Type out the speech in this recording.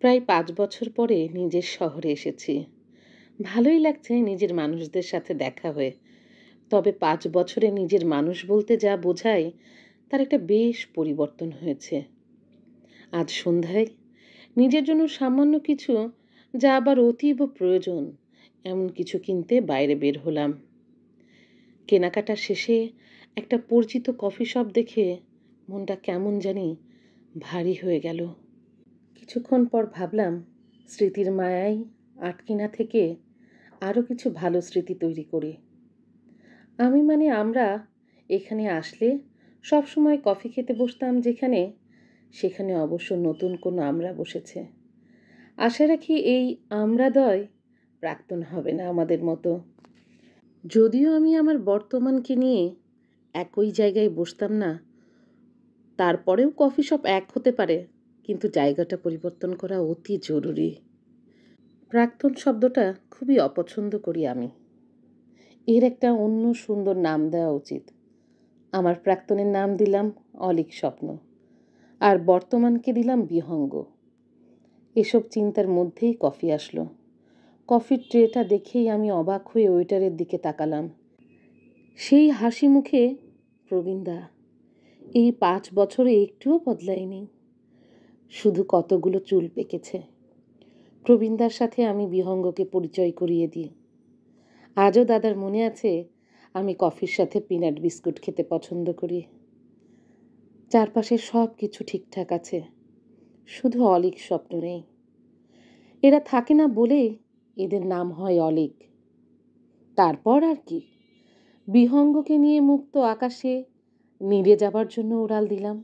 প্রায় ৫ বছর পরে নিজের শহরে এসেছি। ভালোই লাগছে নিজের মানুষদের সাথে দেখা হয়ে। তবে ৫ বছরে নিজের মানুষ বলতে যা বোঝায় তার একটা বেশ পরিবর্তন হয়েছে। আজ সন্ধ্যায় নিজের জন্য সামান্য কিছু, যা আবার অতীব প্রয়োজন, এমন কিছু কিনতে বাইরে বের হলাম। কেনাকাটা শেষে একটা পরিচিত কফি শপ দেখে মনটা কেমন জানি ভারী হয়ে গেল। কিছুক্ষণ পর ভাবলাম, স্মৃতির মায়ায় আটকে না থেকে আরও কিছু ভালো স্মৃতি তৈরি করি। আমরা এখানে আসলে সবসময় কফি খেতে বসতাম যেখানে, সেখানে অবশ্য নতুন কোনো আমরা বসেছে। আশা রাখি এই আমরাদয় প্রাক্তন হবে না আমাদের মতো। যদিও আমি আমার বর্তমানকে নিয়ে একই জায়গায় বসতাম না, তারপরেও কফি শপ এক হতে পারে, কিন্তু জায়গাটা পরিবর্তন করা অতি জরুরি। প্রাক্তন শব্দটা খুবই অপছন্দ করি আমি। এর একটা অন্য সুন্দর নাম দেওয়া উচিত। আমার প্রাক্তনের নাম দিলাম অলীক স্বপ্ন, আর বর্তমানকে দিলাম বিহঙ্গ। এসব চিন্তার মধ্যেই কফি আসলো। কফির ট্রেটা দেখেই আমি অবাক হয়ে ওয়েটারের দিকে তাকালাম। সেই হাসি মুখে প্রবীণদা। এই ৫ বছরে একটুও বদলায়নি, শুধু কতগুলো চুল পেকেছে। প্রবীণদার সাথে আমি বিহঙ্গকে পরিচয় করিয়ে দিই। আজও দাদার মনে আছে আমি কফির সাথে পিনাট বিস্কুট খেতে পছন্দ করি। চারপাশে সব কিছু ঠিকঠাক আছে, শুধু অলীক স্বপ্ন নেই। এরা থাকে না বলেই এদের নাম হয় অলীক। তারপর আর কি, বিহঙ্গকে নিয়ে মুক্ত আকাশে নিড়ে যাবার জন্য উড়াল দিলাম।